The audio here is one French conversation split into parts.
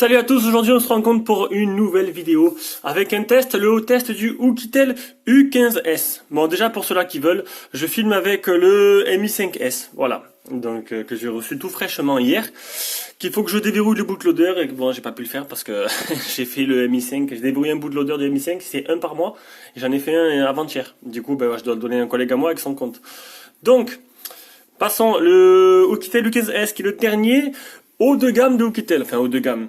Salut à tous, aujourd'hui on se rencontre pour une nouvelle vidéo avec un test, le haut test du Oukitel U15S. Bon, déjà pour ceux-là qui veulent, je filme avec le Mi 5S, voilà, donc que j'ai reçu tout fraîchement hier, qu'il faut que je déverrouille le bootloader et bon, j'ai pas pu le faire parce que j'ai fait le Mi 5, j'ai déverrouillé un bootloader du Mi 5, c'est un par mois, et j'en ai fait un avant-hier. Du coup, je dois le donner à un collègue à moi avec son compte. Donc, passons, le Oukitel U15S qui est le dernier haut de gamme de Oukitel, enfin haut de gamme.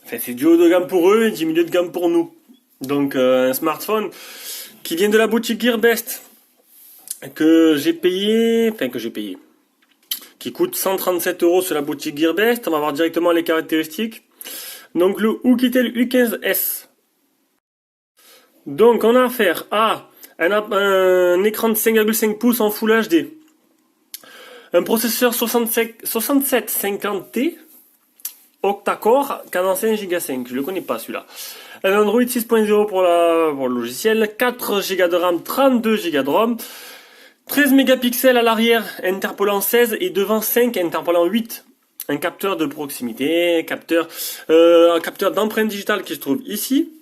Enfin, c'est du haut de gamme pour eux et du milieu de gamme pour nous. Donc un smartphone qui vient de la boutique Gearbest que j'ai payé, qui coûte 137 € sur la boutique Gearbest. On va voir directement les caractéristiques. Donc le Oukitel U15S. Donc on a affaire à un écran de 5,5 pouces en Full HD, un processeur 6750T. Octa-core, cadencé 1 Go 5, je le connais pas celui-là. Un Android 6.0 pour le logiciel, 4 Go de RAM, 32 Go de ROM, 13 mégapixels à l'arrière, interpolant 16 et devant 5, interpolant 8. Un capteur de proximité, un capteur d'empreinte digitale qui se trouve ici,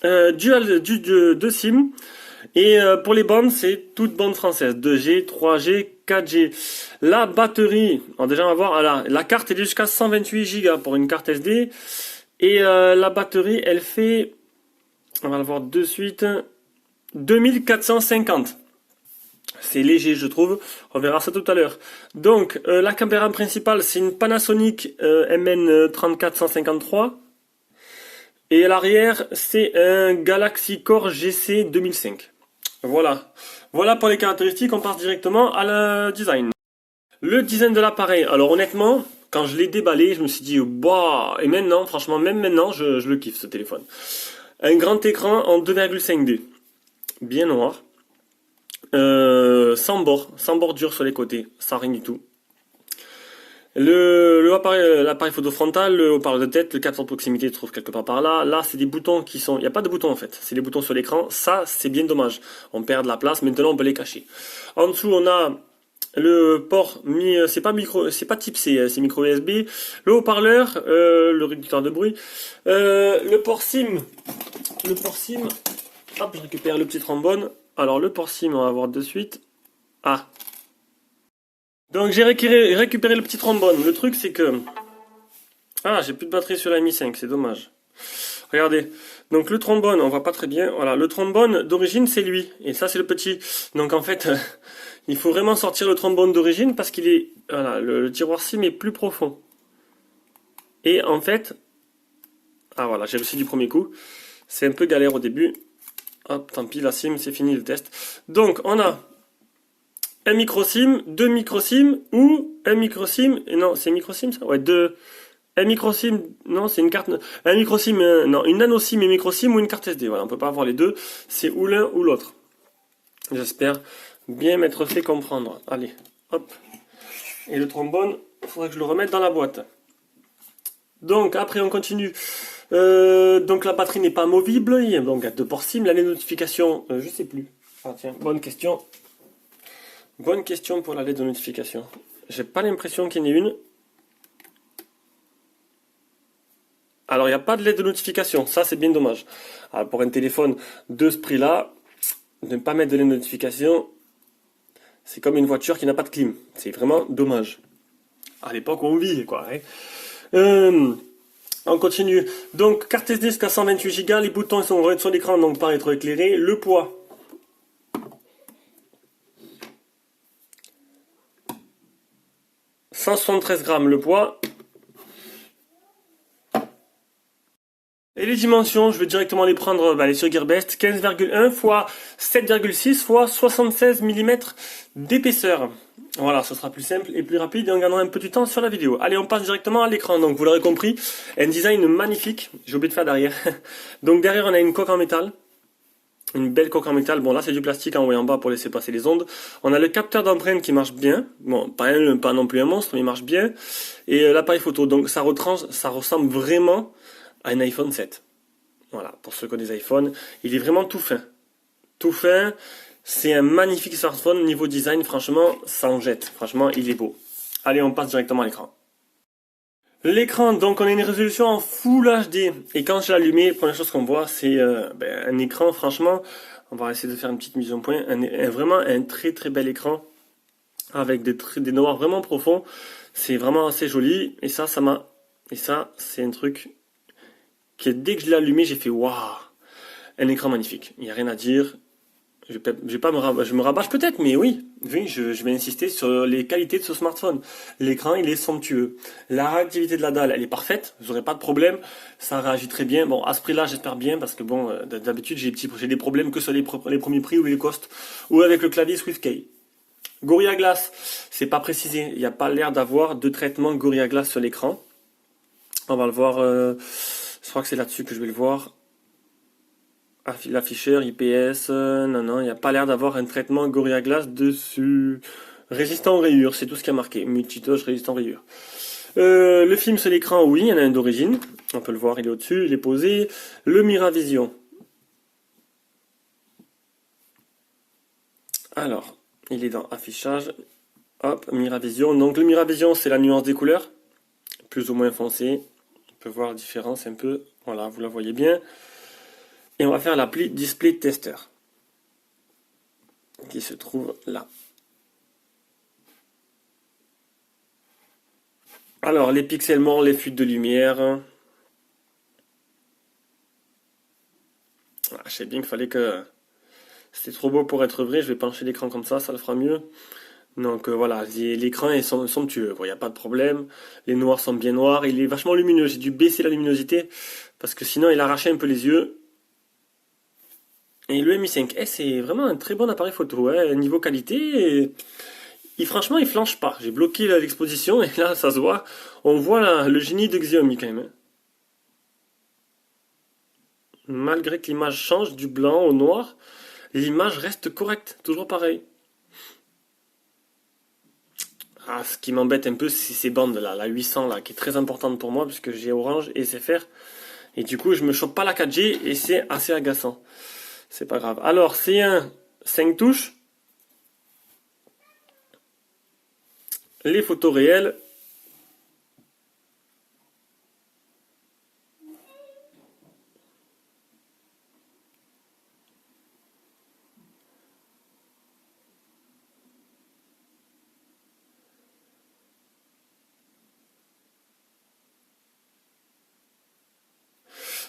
deux SIM. Et pour les bandes, c'est toutes bandes françaises, 2G, 3G, 4G. La batterie, alors déjà on va voir, la carte est jusqu'à 128 Go pour une carte SD. Et la batterie, elle fait, on va le voir de suite, 2450. C'est léger, je trouve. On verra ça tout à l'heure. Donc, la caméra principale, c'est une Panasonic MN3453. Et à l'arrière, c'est un Galaxy Core GC 2005. Voilà. Voilà pour les caractéristiques, on passe directement à le design. Le design de l'appareil. Alors honnêtement, quand je l'ai déballé, je me suis dit, bah, et maintenant, franchement, même maintenant, je le kiffe ce téléphone. Un grand écran en 2,5D. Bien noir. Sans bordure sur les côtés, sans rien du tout. L'appareil photo frontal, le haut-parleur de tête, le capteur de proximité se trouve quelque part par là. Là, c'est des boutons qui sont... Il n'y a pas de boutons en fait, c'est des boutons sur l'écran. Ça, c'est bien dommage. On perd de la place, maintenant on peut les cacher. En dessous, on a le port c'est pas type C, c'est micro USB. Le haut-parleur, le réducteur de bruit. Le port SIM, hop, je récupère le petit trombone. Alors, le port SIM, on va voir de suite. Ah, donc j'ai récupéré le petit trombone. Le truc c'est que... Ah, j'ai plus de batterie sur la Mi 5, c'est dommage. Regardez. Donc le trombone, on voit pas très bien. Voilà, le trombone d'origine c'est lui. Et ça c'est le petit. Donc en fait, il faut vraiment sortir le trombone d'origine parce qu'il est... Voilà, le tiroir SIM est plus profond. Et en fait... Ah voilà, j'ai réussi du premier coup. C'est un peu galère au début. Hop, tant pis, la SIM, c'est fini le test. Donc on a... un micro SIM, deux micro SIM ou un micro SIM, non c'est micro SIM ça, ouais un micro SIM, non c'est une carte, un micro SIM, non une nano SIM et micro SIM ou une carte SD, voilà on peut pas avoir les deux, c'est ou l'un ou l'autre. J'espère bien m'être fait comprendre. Allez, hop, et le trombone, il faudrait que je le remette dans la boîte. Donc après on continue. Donc la batterie n'est pas movible, il y a donc deux ports SIM, là les notifications, je sais plus. Ah tiens, bonne question. Bonne question pour la LED de notification. J'ai pas l'impression qu'il y en ait une. Alors il n'y a pas de LED de notification, ça c'est bien dommage. Alors, pour un téléphone de ce prix-là, ne pas mettre de LED de notification, c'est comme une voiture qui n'a pas de clim. C'est vraiment dommage. À l'époque où on vit, quoi. Hein. On continue. Donc carte SD jusqu'à 128 Go, les boutons sont sur l'écran donc pas rétroéclairés. Le poids. « 173 grammes le poids. Et les dimensions, je vais directement les prendre les sur Gearbest. 15,1 x 7,6 x 76 mm d'épaisseur. Voilà, ce sera plus simple et plus rapide et on gagnera un peu de temps sur la vidéo. Allez, on passe directement à l'écran. Donc vous l'aurez compris, un design magnifique. J'ai oublié de faire derrière. Donc derrière, on a une coque en métal. Une belle coque en métal, bon là c'est du plastique en haut et en bas pour laisser passer les ondes. On a le capteur d'empreinte qui marche bien, bon pas non plus un monstre mais il marche bien. Et l'appareil photo, donc ça ressemble vraiment à un iPhone 7. Voilà, pour ceux qui ont des iPhones, il est vraiment tout fin. Tout fin, c'est un magnifique smartphone, niveau design franchement ça en jette, franchement il est beau. Allez on passe directement à l'écran. L'écran, donc on a une résolution en Full HD. Et quand je l'ai allumé, la première chose qu'on voit, c'est un écran, franchement, on va essayer de faire une petite mise au point, vraiment un très très bel écran, avec des noirs vraiment profonds. C'est vraiment assez joli, et ça, c'est un truc que dès que je l'ai allumé, j'ai fait waouh, un écran magnifique. Il n'y a rien à dire. Je vais pas je me rabâche peut-être, mais oui, je vais insister sur les qualités de ce smartphone. L'écran, il est somptueux. La réactivité de la dalle, elle est parfaite. Vous n'aurez pas de problème. Ça réagit très bien. Bon, à ce prix-là, j'espère bien, parce que bon, d'habitude, j'ai des problèmes que sur les premiers prix ou les cost, ou avec le clavier SwiftKey. Gorilla Glass, c'est pas précisé. Il n'y a pas l'air d'avoir de traitement Gorilla Glass sur l'écran. On va le voir. Je crois que c'est là-dessus que je vais le voir. L'afficheur IPS, non, il n'y a pas l'air d'avoir un traitement Gorilla Glass dessus. Résistant aux rayures, c'est tout ce qui a marqué. Multitouch résistant aux rayures. Le film sur l'écran, oui, il y en a un d'origine. On peut le voir, il est au-dessus, il est posé. Le Miravision. Alors, il est dans affichage. Hop, Miravision. Donc le Miravision, c'est la nuance des couleurs. Plus ou moins foncé. On peut voir la différence un peu. Voilà, vous la voyez bien. Et on va faire l'appli Display Tester, qui se trouve là. Alors, les pixels les fuites de lumière. Je sais bien qu'il fallait que... C'était trop beau pour être vrai, je vais pencher l'écran comme ça le fera mieux. Donc voilà, l'écran est somptueux, il n'y a pas de problème. Les noirs sont bien noirs, il est vachement lumineux. J'ai dû baisser la luminosité, parce que sinon il arrachait un peu les yeux. Et le Mi 5S, c'est vraiment un très bon appareil photo. Niveau qualité, franchement, il flanche pas. J'ai bloqué l'exposition et là, ça se voit. On voit là, le génie de Xiaomi quand même. Malgré que l'image change du blanc au noir, l'image reste correcte. Toujours pareil. Ah, ce qui m'embête un peu, c'est ces bandes là, la 800 là, qui est très importante pour moi, puisque j'ai Orange et SFR. Et du coup, je me chope pas la 4G et c'est assez agaçant. C'est pas grave. Alors, c'est un 5 touches. Les photos réelles.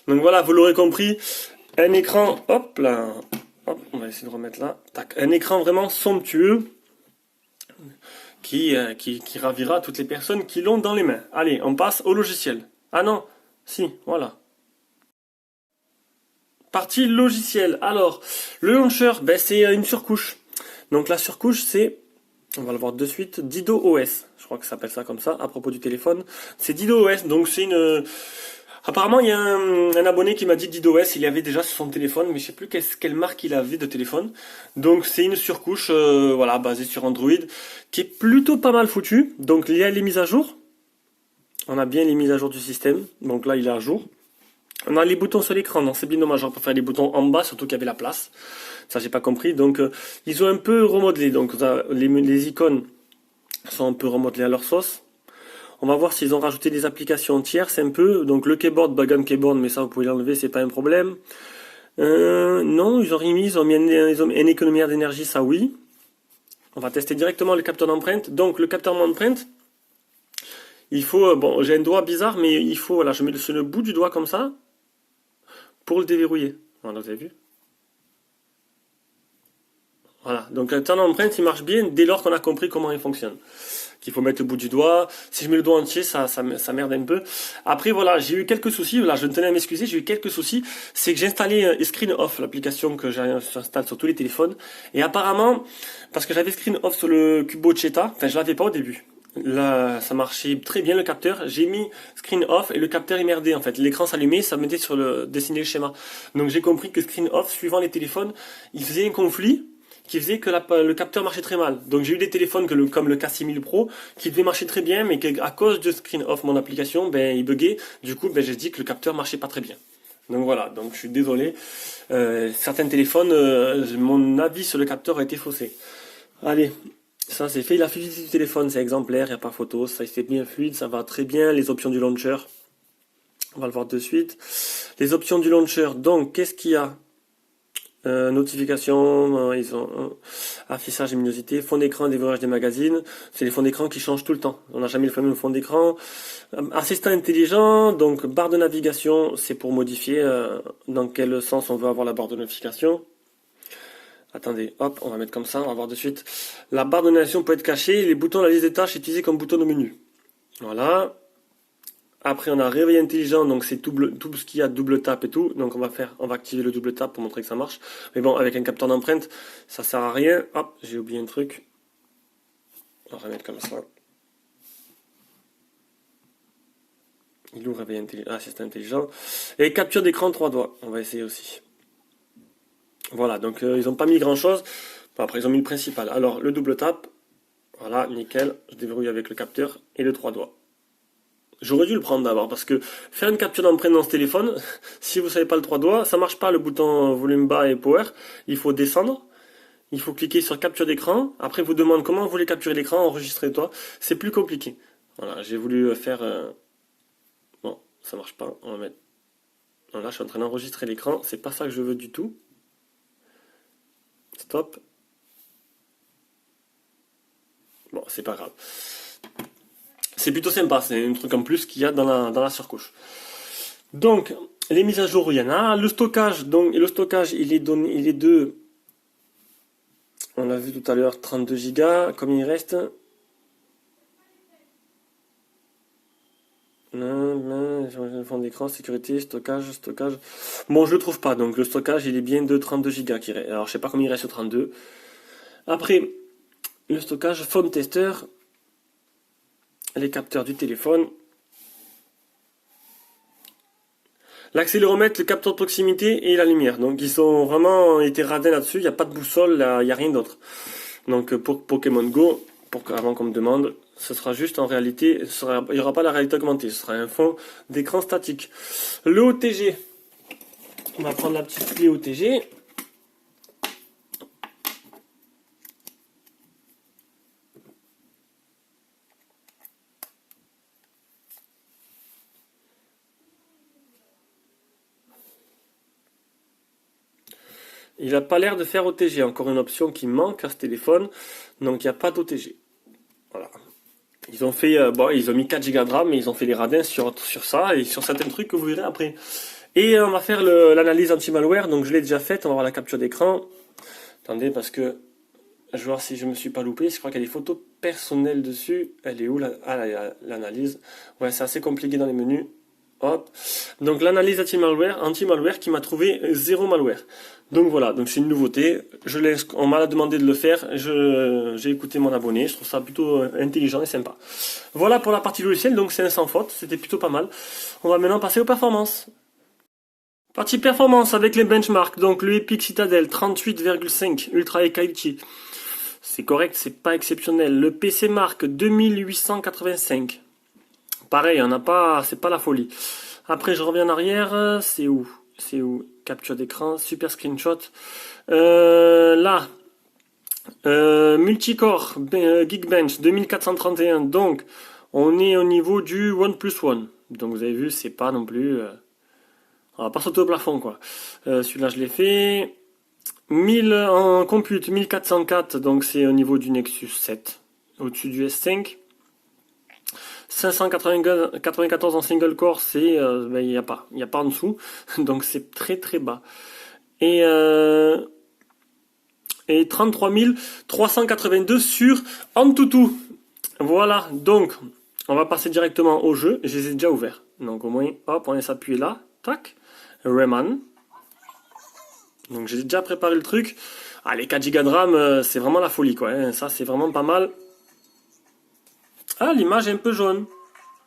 Donc voilà, vous l'aurez compris, un écran, hop là, hop, on va essayer de remettre là, tac, un écran vraiment somptueux qui ravira toutes les personnes qui l'ont dans les mains. Allez, on passe au logiciel. Ah non, si, voilà. Partie logiciel. Alors, le launcher, c'est une surcouche. Donc la surcouche, c'est, on va le voir de suite, DidoOS. Je crois que ça s'appelle ça comme ça, à propos du téléphone. C'est DidoOS, donc c'est une... Apparemment, il y a un abonné qui m'a dit DidoOS, il y avait déjà sur son téléphone, mais je sais plus quelle marque il avait de téléphone. Donc c'est une surcouche, voilà, basée sur Android, qui est plutôt pas mal foutue. Donc il y a les mises à jour. On a bien les mises à jour du système. Donc là, il est à jour. On a les boutons sur l'écran, donc c'est bien dommage, on peut faire les boutons en bas, surtout qu'il y avait la place. Ça, j'ai pas compris. Donc ils ont un peu remodelé. Donc les icônes sont un peu remodelées à leur sauce. On va voir s'ils ont rajouté des applications tierces un peu. Donc le keyboard, background keyboard, mais ça vous pouvez l'enlever, c'est pas un problème. Non, ils ont mis une économie d'énergie, ça oui. On va tester directement le capteur d'empreinte. Donc le capteur d'empreinte, il faut, bon, j'ai un doigt bizarre, mais il faut, voilà, je mets sur le bout du doigt comme ça pour le déverrouiller. Voilà, vous avez vu? Voilà, donc le capteur d'empreinte, il marche bien dès lors qu'on a compris comment il fonctionne. Qu'il faut mettre le bout du doigt. Si je mets le doigt entier, ça merde un peu. Après, voilà, j'ai eu quelques soucis. Voilà, je tenais à m'excuser, j'ai eu quelques soucis. C'est que j'ai installé Screen Off, l'application que j'installe sur tous les téléphones. Et apparemment, parce que j'avais Screen Off sur le Cubo Cheta, enfin, je l'avais pas au début. Là, ça marchait très bien le capteur. J'ai mis Screen Off et le capteur est merdé en fait. L'écran s'allumait, ça mettait sur dessiner le schéma. Donc j'ai compris que Screen Off, suivant les téléphones, il faisait un conflit qui faisait que le capteur marchait très mal. Donc j'ai eu des téléphones comme le K6000 Pro qui devaient marcher très bien, mais à cause de Screen Off, mon application, il buguait. Du coup, j'ai dit que le capteur marchait pas très bien. Donc voilà, donc je suis désolé. Certains téléphones, mon avis sur le capteur a été faussé. Allez, Ça c'est fait, la fluidité du téléphone c'est exemplaire, il n'y a pas photo, ça c'est bien fluide, ça va très bien. Les options du launcher, on va le voir de suite. Les options du launcher, donc qu'est-ce qu'il y a? Notification, ils ont affichage et luminosité, fond d'écran, déverrouillage des magazines. C'est les fonds d'écran qui changent tout le temps. On n'a jamais le même fond d'écran. Assistant intelligent, donc barre de navigation, c'est pour modifier dans quel sens on veut avoir la barre de notification. Attendez, hop, on va mettre comme ça, on va voir de suite. La barre de navigation peut être cachée, les boutons, la liste des tâches utilisés comme bouton de menu. Voilà. Après, on a réveil intelligent, donc c'est tout ce qu'il y a double tap et tout. Donc on va activer le double tap pour montrer que ça marche. Mais bon, avec un capteur d'empreinte, ça sert à rien. Hop, j'ai oublié un truc. On va remettre comme ça. Il ouvre réveil intelligent. Ah, c'est intelligent. Et capture d'écran 3 doigts. On va essayer aussi. Voilà, donc ils n'ont pas mis grand chose. Bon, après, ils ont mis le principal. Alors, le double tap. Voilà, nickel. Je déverrouille avec le capteur et le 3 doigts. J'aurais dû le prendre d'abord parce que faire une capture d'empreinte dans ce téléphone, si vous savez pas le 3 doigts, ça marche pas le bouton volume bas et power. Il faut descendre, il faut cliquer sur capture d'écran. Après, vous demande comment vous voulez capturer l'écran, enregistrer toi. C'est plus compliqué. Voilà, j'ai voulu faire. Bon, ça marche pas. On va mettre. Voilà, je suis en train d'enregistrer l'écran. C'est pas ça que je veux du tout. Stop. Bon, c'est pas grave. C'est plutôt sympa, c'est un truc en plus qu'il y a dans la surcouche. Donc, les mises à jour, il y en a. Le stockage, donc, le stockage, il est de, on l'a vu tout à l'heure, 32 Go. Combien il reste? Fond d'écran, sécurité, stockage. Bon, je le trouve pas, donc le stockage, il est bien de 32 Go. Alors, je sais pas combien il reste sur 32. Après, le stockage, phone tester, les capteurs du téléphone. L'accéléromètre, le capteur de proximité et la lumière. Donc ils sont vraiment été radins là-dessus, il n'y a pas de boussole, il n'y a rien d'autre. Donc pour Pokémon Go, avant qu'on me demande, ce sera juste en réalité, il n'y aura pas la réalité augmentée, ce sera un fond d'écran statique. Le OTG, on va prendre la petite clé OTG. Il n'a pas l'air de faire OTG, encore une option qui manque à ce téléphone, donc il n'y a pas d'OTG. Voilà. Ils ont fait, ils ont mis 4 Go de RAM, mais ils ont fait les radins sur ça et sur certains trucs que vous verrez après. Et on va faire l'analyse anti-malware, donc je l'ai déjà faite, on va voir la capture d'écran. Attendez, parce que je vais voir si je me suis pas loupé, je crois qu'il y a des photos personnelles dessus. Elle est où l'analyse? Ouais, c'est assez compliqué dans les menus. Hop. Donc l'analyse anti-malware qui m'a trouvé 0 malware. Donc voilà, donc c'est une nouveauté. On m'a demandé de le faire. J'ai écouté mon abonné. Je trouve ça plutôt intelligent et sympa. Voilà pour la partie logicielle. Donc c'est un sans faute. C'était plutôt pas mal. On va maintenant passer aux performances. Partie performance avec les benchmarks. Donc le Epic Citadel 38,5 Ultra Quality. C'est correct, c'est pas exceptionnel. Le PC Mark 2885. Pareil, on n'a pas, c'est pas la folie. Après, je reviens en arrière. C'est où? Capture d'écran, super screenshot. Là, multicore, Geekbench 2431. Donc, on est au niveau du 1+1. Donc, vous avez vu, c'est pas non plus. On va pas sauter au plafond, quoi. Celui-là, je l'ai fait. 1000 en compute, 1404. Donc, c'est au niveau du Nexus 7. Au-dessus du S5. 594 en single core, c'est il n'y a pas en dessous, donc c'est très très bas. Et 33 382 sur Antutu. Voilà, donc on va passer directement au jeu. Je les ai déjà ouverts, donc au moins, hop, on va s'appuyer là, tac. Rayman. Donc j'ai déjà préparé le truc. Ah, les 4 Go de RAM, c'est vraiment la folie, quoi. Hein. Ça, c'est vraiment pas mal. Ah, l'image est un peu jaune.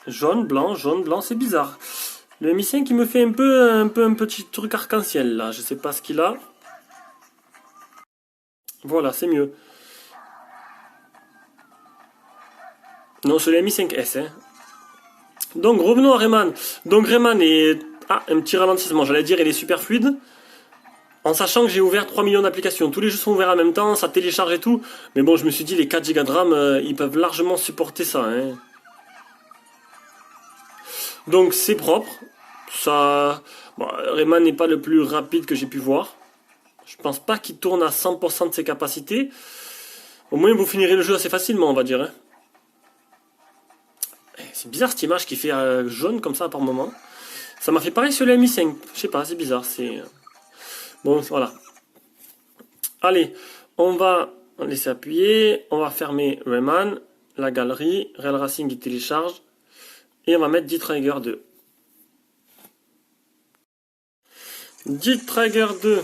Jaune, blanc, c'est bizarre. Le Mi5 qui me fait un petit truc arc-en-ciel là. Je sais pas ce qu'il a. Voilà, c'est mieux. Non, c'est le Mi 5S. Hein. Donc revenons à Rayman. Donc Rayman est. Ah, un petit ralentissement. J'allais dire, il est super fluide. En sachant que j'ai ouvert 3 millions d'applications. Tous les jeux sont ouverts en même temps, ça télécharge et tout. Mais bon, je me suis dit, les 4 Go de RAM, ils peuvent largement supporter ça. Hein. Donc c'est propre. Ça, bon, Rayman n'est pas le plus rapide que j'ai pu voir. Je pense pas qu'il tourne à 100% de ses capacités. Au moins vous finirez le jeu assez facilement, on va dire. Hein. C'est bizarre cette image qui fait jaune comme ça par moment. Ça m'a fait pareil sur le Mi 5. Je sais pas, c'est bizarre. C'est bon, voilà. Allez, on va laisser appuyer. On va fermer Rayman, la galerie, Real Racing qui télécharge. Et on va mettre D-Trigger 2. D-Trigger 2.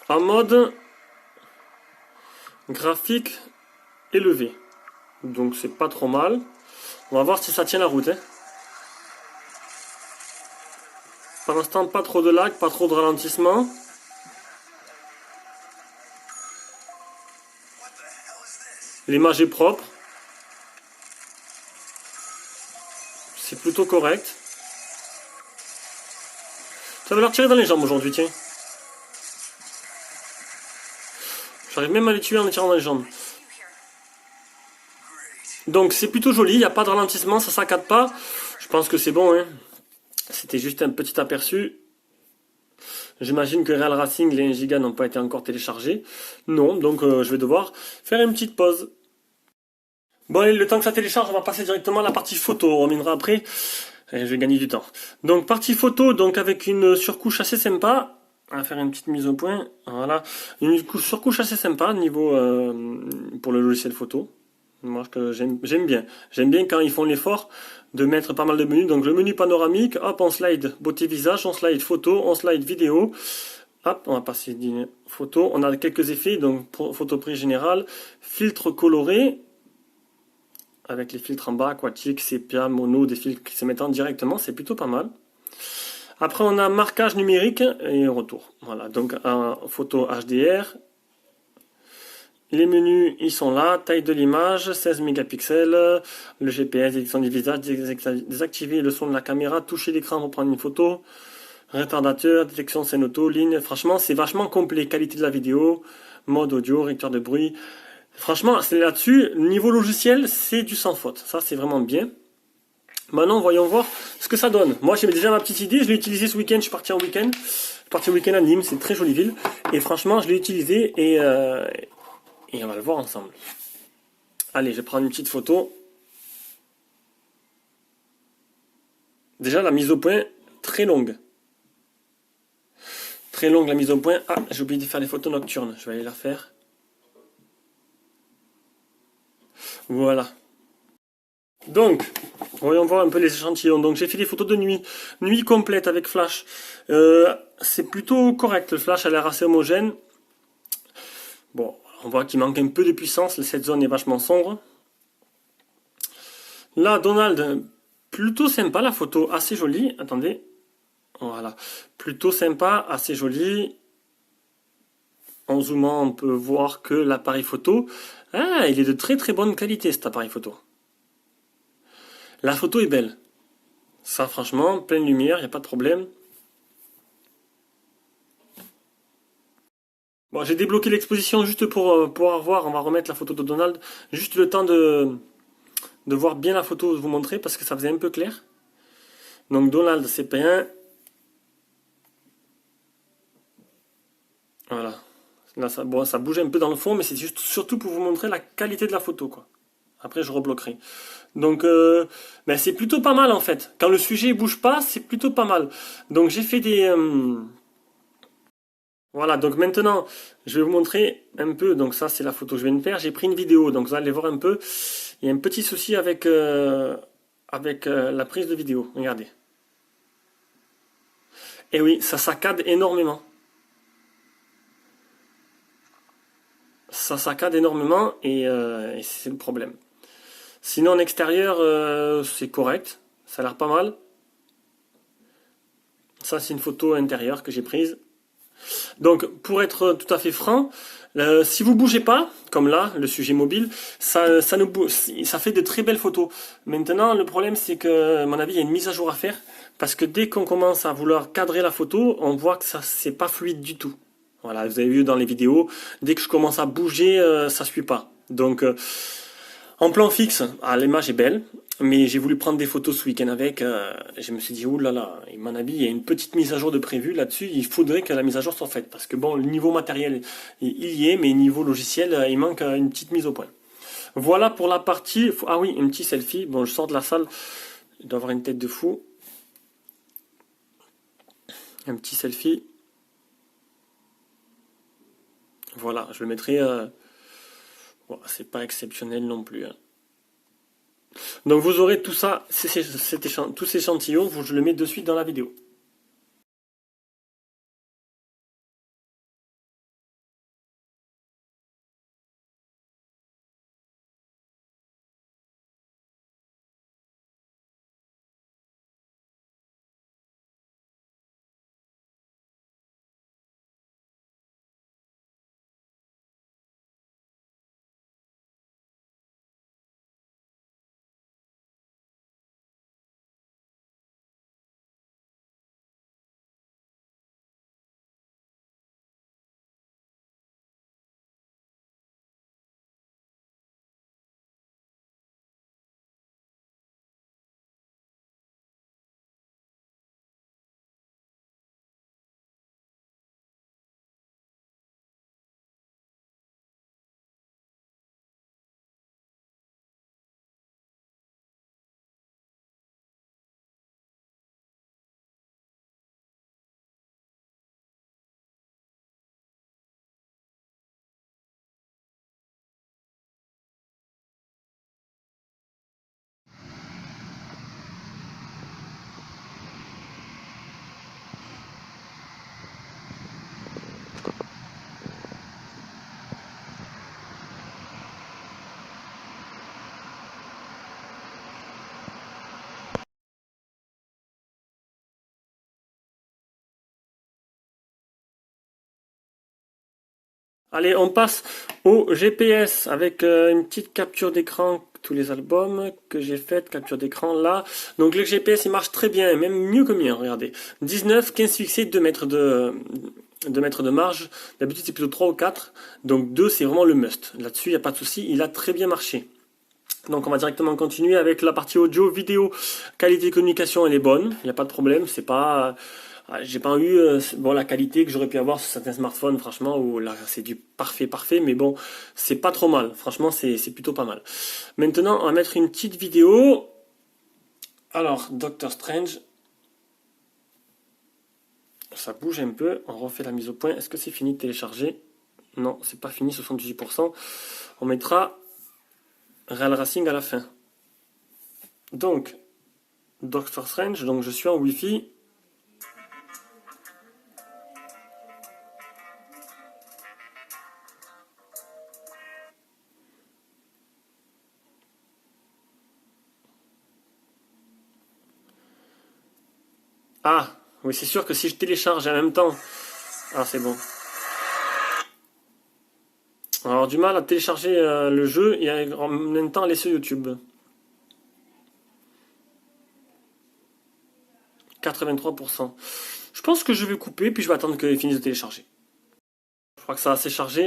En mode graphique élevé. Donc c'est pas trop mal. On va voir si ça tient la route. Hein. Pour l'instant, pas trop de lag, pas trop de ralentissement. L'image est propre. C'est plutôt correct. Ça va leur tirer dans les jambes aujourd'hui, tiens. J'arrive même à les tuer en les tirant dans les jambes. Donc c'est plutôt joli, il n'y a pas de ralentissement, ça saccade pas. Je pense que c'est bon. Hein. C'était juste un petit aperçu. J'imagine que Real Racing, les 1 Go n'ont pas été encore téléchargés. Non, donc je vais devoir faire une petite pause. Bon allez, le temps que ça télécharge, on va passer directement à la partie photo. On reviendra après. Et je vais gagner du temps. Donc partie photo, donc avec une surcouche assez sympa. On va faire une petite mise au point. Voilà. Une surcouche assez sympa niveau pour le logiciel photo. Moi j'aime bien. J'aime bien quand ils font l'effort de mettre pas mal de menus. Donc le menu panoramique, hop, on slide beauté visage, on slide photo, on slide vidéo. Hop, on va passer d'une photo. On a quelques effets, donc photo prise générale, filtre coloré, avec les filtres en bas, aquatique, sépia, mono, des filtres qui se mettent en directement, c'est plutôt pas mal. Après on a marquage numérique et retour. Voilà, donc en photo HDR. Les menus, ils sont là. Taille de l'image, 16 mégapixels. Le GPS, détection du visage, désactiver le son de la caméra, toucher l'écran pour prendre une photo. Retardateur, détection scène auto, ligne. Franchement, c'est vachement complet. Qualité de la vidéo, mode audio, réducteur de bruit. Franchement, c'est là-dessus. Niveau logiciel, c'est du sans faute. Ça, c'est vraiment bien. Maintenant, voyons voir ce que ça donne. Moi, j'ai déjà ma petite idée. Je l'ai utilisé ce week-end. Je suis parti en week-end. Je suis parti au week-end à Nîmes. C'est une très jolie ville. Et franchement, je l'ai utilisé et on va le voir ensemble. Allez, je vais prendre une petite photo. Déjà, la mise au point, très longue. Très longue la mise au point. Ah, j'ai oublié de faire les photos nocturnes. Je vais aller la faire. Voilà. Donc, voyons voir un peu les échantillons. Donc, j'ai fait des photos de nuit. Nuit complète avec flash. C'est plutôt correct. Le flash a l'air assez homogène. Bon, on voit qu'il manque un peu de puissance. Cette zone est vachement sombre. Là, Donald, plutôt sympa la photo. Assez jolie. Attendez. Voilà. Plutôt sympa, assez jolie. En zoomant, on peut voir que l'appareil photo, il est de très très bonne qualité cet appareil photo. La photo est belle. Ça franchement, pleine lumière, il n'y a pas de problème. Bon, j'ai débloqué l'exposition juste pour pouvoir voir, on va remettre la photo de Donald. Juste le temps de voir bien la photo, de vous montrer, parce que ça faisait un peu clair. Donc Donald, c'est bien. Voilà. Là, ça bouge un peu dans le fond, mais c'est juste surtout pour vous montrer la qualité de la photo, quoi. Après, je rebloquerai. Donc, c'est plutôt pas mal, en fait. Quand le sujet bouge pas, c'est plutôt pas mal. Donc, j'ai fait des... Voilà, donc maintenant, je vais vous montrer un peu. Donc, ça, c'est la photo que je viens de faire. J'ai pris une vidéo, donc vous allez voir un peu. Il y a un petit souci avec la prise de vidéo. Regardez. Et oui, ça saccade énormément. Ça saccade énormément et c'est le problème. Sinon en extérieur c'est correct, ça a l'air pas mal. Ça c'est une photo intérieure que j'ai prise. Donc, pour être tout à fait franc, si vous bougez pas, comme là, le sujet mobile, ça fait de très belles photos. Maintenant, le problème, c'est que, à mon avis, il y a une mise à jour à faire, parce que dès qu'on commence à vouloir cadrer la photo, on voit que ça, c'est pas fluide du tout. Voilà, vous avez vu dans les vidéos, dès que je commence à bouger, ça suit pas. Donc, en plan fixe, l'image est belle, mais j'ai voulu prendre des photos ce week-end avec. Je me suis dit, oulala, à mon avis, il y a une petite mise à jour de prévu là-dessus. Il faudrait que la mise à jour soit faite. Parce que bon, le niveau matériel, il y est, mais niveau logiciel, il manque une petite mise au point. Voilà pour la partie. Ah oui, un petit selfie. Bon, je sors de la salle. Il doit avoir une tête de fou. Un petit selfie. Voilà, je le mettrai. Bon, c'est pas exceptionnel non plus, hein. Donc vous aurez tout ça, tous ces échantillons, je le mets de suite dans la vidéo. Allez, on passe au GPS avec une petite capture d'écran, tous les albums que j'ai fait, capture d'écran là. Donc le GPS il marche très bien, même mieux que mien, regardez. 19, 15 fixés, 2 mètres de marge. D'habitude c'est plutôt 3 ou 4, donc 2 c'est vraiment le must. Là-dessus il n'y a pas de souci, il a très bien marché. Donc on va directement continuer avec la partie audio, vidéo, qualité de communication elle est bonne, il n'y a pas de problème, c'est pas... J'ai pas eu la qualité que j'aurais pu avoir sur certains smartphones, franchement, où là c'est du parfait, mais bon, c'est pas trop mal, franchement c'est plutôt pas mal. Maintenant on va mettre une petite vidéo. Alors, Doctor Strange, ça bouge un peu, on refait la mise au point. Est-ce que c'est fini de télécharger? Non, c'est pas fini, 78%. On mettra Real Racing à la fin. Donc, Doctor Strange, donc je suis en Wi-Fi. Ah, oui, c'est sûr que si je télécharge en même temps... Ah, c'est bon. Alors, du mal à télécharger le jeu et en même temps aller sur YouTube. 83%. Je pense que je vais couper, puis je vais attendre qu'il finisse de télécharger. Je crois que ça a assez chargé.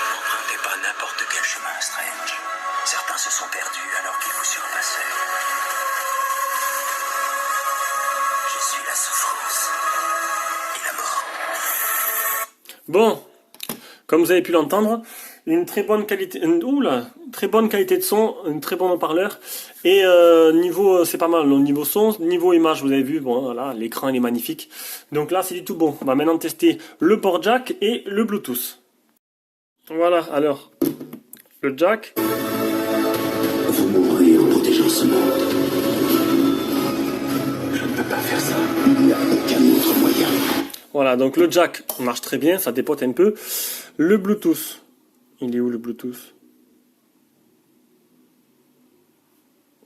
N'empruntez pas n'importe quel chemin, Strange. Certains se sont perdus alors qu'ils vous surpassaient. Je suis la souffrance et la mort. Bon, comme vous avez pu l'entendre, une très bonne qualité, très bonne qualité de son, un très bon haut-parleur. Et niveau, c'est pas mal. Donc, niveau son, niveau image, vous avez vu, bon, voilà, l'écran il est magnifique. Donc là, c'est du tout bon. On va maintenant tester le port jack et le Bluetooth. Voilà, alors, le jack. Vous mourrez en protégeant ce monde. Je ne peux pas faire ça. Il n'y a aucun autre moyen. Voilà, donc le jack marche très bien, ça dépote un peu. Le Bluetooth, il est où le Bluetooth?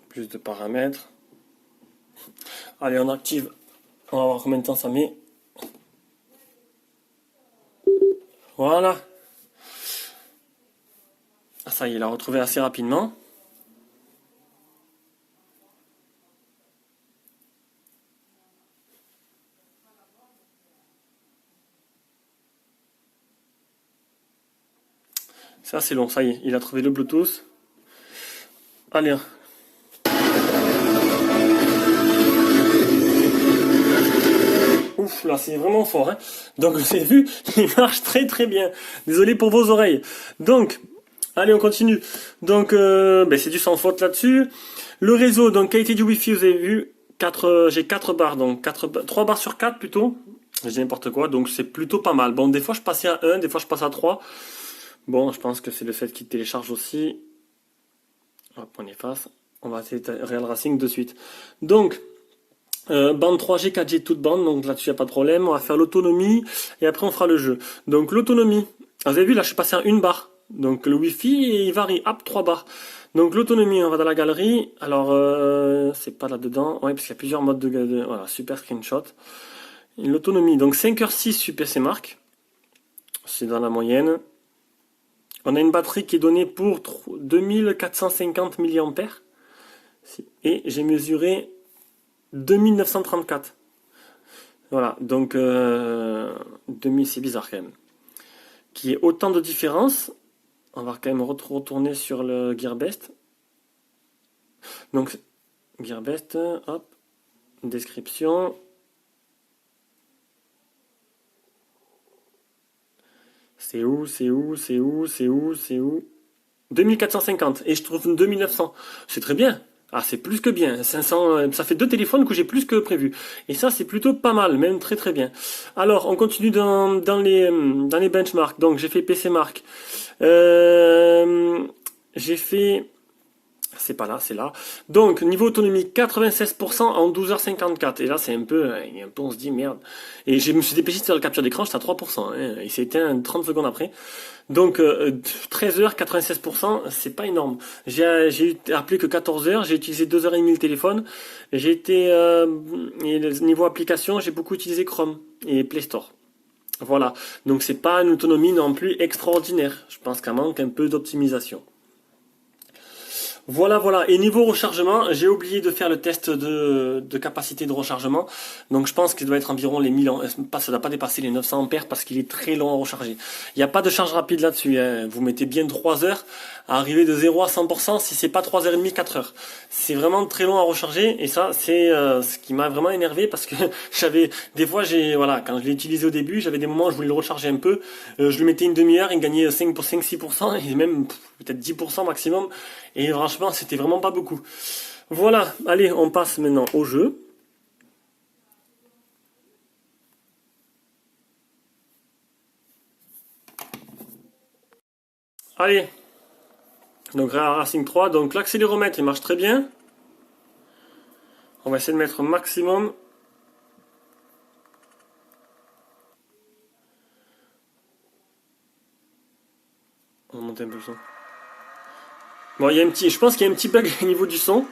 Plus de paramètres. Allez, on active. On va voir combien de temps ça met. Voilà. Ah, ça y est, il a retrouvé assez rapidement. C'est assez long, ça y est, il a trouvé le Bluetooth. Allez. Ouf, là c'est vraiment fort. Hein. Donc vous avez vu, il marche très très bien. Désolé pour vos oreilles. Donc, allez, on continue. Donc, c'est du sans faute là-dessus. Le réseau, donc qualité du Wi-Fi, vous avez vu, j'ai 4 barres, donc 3 barres sur 4 plutôt. Je dis n'importe quoi, donc c'est plutôt pas mal. Bon, des fois je passais à 1, des fois je passe à 3. Bon, je pense que c'est le fait qu'il télécharge aussi. Hop, on efface. On va essayer Real Racing de suite. Donc, bande 3G, 4G, toute bande, donc là-dessus il n'y a pas de problème. On va faire l'autonomie et après on fera le jeu. Donc l'autonomie, vous avez vu là je suis passé à 1 barre. Donc le Wi-Fi il varie, hop, 3 barres. Donc l'autonomie, on va dans la galerie. Alors c'est pas là-dedans, ouais, parce qu'il y a plusieurs modes de voilà, super screenshot. L'autonomie, donc 5h06 sur PC Mark. C'est dans la moyenne. On a une batterie qui est donnée pour 2450 mAh. Et j'ai mesuré 2934. Voilà, donc 2000, c'est bizarre quand même. Qu'il y ait autant de différence. On va quand même retourner sur le Gearbest. Donc, Gearbest, hop, description. C'est où 2450. Et je trouve 2900. C'est très bien. Ah, c'est plus que bien. 500, ça fait 2 téléphones que j'ai plus que prévu. Et ça, c'est plutôt pas mal, même très très bien. Alors, on continue dans les benchmarks. Donc, j'ai fait PC Mark. J'ai fait... C'est pas là, c'est là. Donc, niveau autonomie, 96% en 12h54. Et là, c'est un peu, on se dit merde. Et je me suis dépêché de faire le capture d'écran, j'étais à 3%. Hein. Il s'est éteint 30 secondes après. Donc, 13h, 96%, c'est pas énorme. J'ai appelé que 14h, j'ai utilisé 2h30 le téléphone. J'ai été, et niveau application, j'ai beaucoup utilisé Chrome et Play Store. Voilà. Donc, c'est pas une autonomie non plus extraordinaire. Je pense qu'elle manque un peu d'optimisation. Voilà, voilà. Et niveau rechargement, j'ai oublié de faire le test de capacité de rechargement. Donc je pense qu'il doit être environ les 1000 ça ne doit pas dépasser les 900 ampères parce qu'il est très long à recharger. Il n'y a pas de charge rapide là-dessus. Hein. Vous mettez bien 3 heures à arriver de 0 à 100% si c'est pas 3h30, 4 heures. C'est vraiment très long à recharger et ça c'est ce qui m'a vraiment énervé parce que des fois quand je l'ai utilisé au début, j'avais des moments où je voulais le recharger un peu, je le mettais une demi-heure, il gagnait 5-6% et même peut-être 10% maximum. Et franchement, c'était vraiment pas beaucoup. Voilà, allez, on passe maintenant au jeu. Allez, donc Racing 3, donc l'accéléromètre il marche très bien. On va essayer de mettre maximum. On va monter un peu le son. Bon, je pense qu'il y a un petit bug au niveau du son.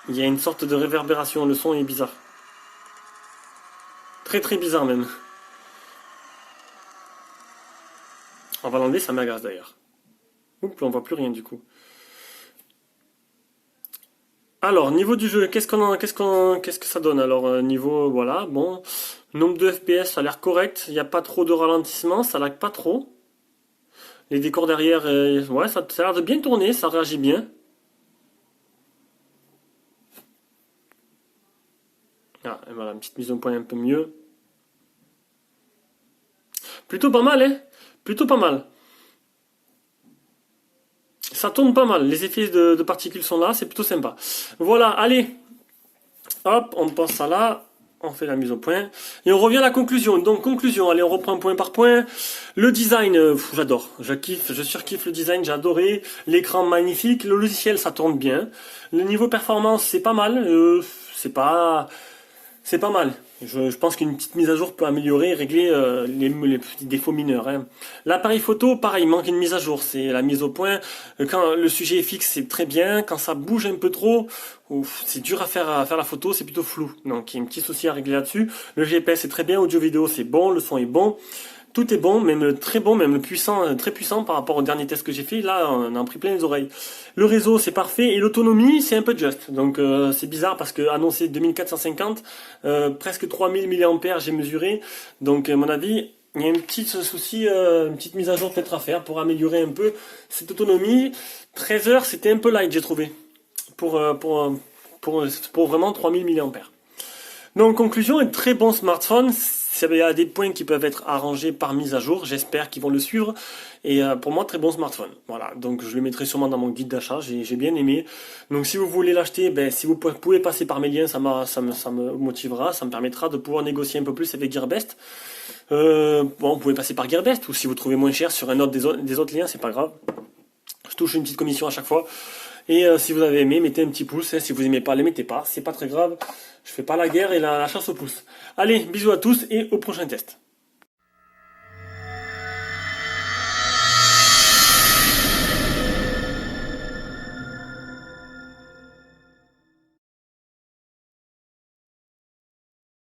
Il y a une sorte de réverbération, le son est bizarre. Très très bizarre même. On va l'enlever, ça m'agace d'ailleurs. Oups, on voit plus rien du coup. Alors, niveau du jeu, qu'est-ce que ça donne? Alors, niveau, voilà, bon. Nombre de FPS, ça a l'air correct. Il n'y a pas trop de ralentissement, ça lag pas trop. Les décors derrière, ouais, ça a l'air de bien tourner, ça réagit bien. Ah, et voilà, une petite mise au point un peu mieux. Plutôt pas mal, hein? Plutôt pas mal. Ça tourne pas mal, les effets de particules sont là, c'est plutôt sympa. Voilà, allez. Hop, on passe à là. On fait la mise au point. Et on revient à la conclusion. Donc, conclusion, allez, on reprend point par point. Le design, j'adore. Je surkiffe le design, j'ai adoré. L'écran magnifique. Le logiciel, ça tourne bien. Le niveau performance, c'est pas mal. C'est pas C'est pas mal. Je pense qu'une petite mise à jour peut améliorer et régler les petits défauts mineurs, hein. L'appareil photo, pareil, il manque une mise à jour. C'est la mise au point. Quand le sujet est fixe, c'est très bien. Quand ça bouge un peu trop, c'est dur à faire la photo, c'est plutôt flou. Donc il y a un petit souci à régler là-dessus. Le GPS est très bien, audio-vidéo c'est bon, le son est bon. Tout est bon, même le très bon, même le puissant, très puissant par rapport au dernier test que j'ai fait. Là, on en a pris plein les oreilles. Le réseau, c'est parfait. Et l'autonomie, c'est un peu juste. Donc, c'est bizarre parce que annoncé 2450, presque 3000 mAh, j'ai mesuré. Donc, à mon avis, il y a un petit souci, une petite mise à jour peut-être à faire pour améliorer un peu cette autonomie. 13 heures, c'était un peu light, j'ai trouvé. Pour, euh, pour, euh, pour vraiment 3000 mAh. Donc, conclusion, un très bon smartphone. Il y a des points qui peuvent être arrangés par mise à jour. J'espère qu'ils vont le suivre. Et pour moi, très bon smartphone. Voilà. Donc, je le mettrai sûrement dans mon guide d'achat. J'ai bien aimé. Donc, si vous voulez l'acheter, ben, si vous pouvez passer par mes liens, ça me motivera. Ça me permettra de pouvoir négocier un peu plus avec Gearbest. Bon, vous pouvez passer par Gearbest. Ou si vous trouvez moins cher sur un autre des autres liens, c'est pas grave. Je touche une petite commission à chaque fois. Et si vous avez aimé, mettez un petit pouce. Hein. Si vous aimez pas, les mettez pas. C'est pas très grave. Je fais pas la guerre et la chasse au pouce. Allez, bisous à tous et au prochain test.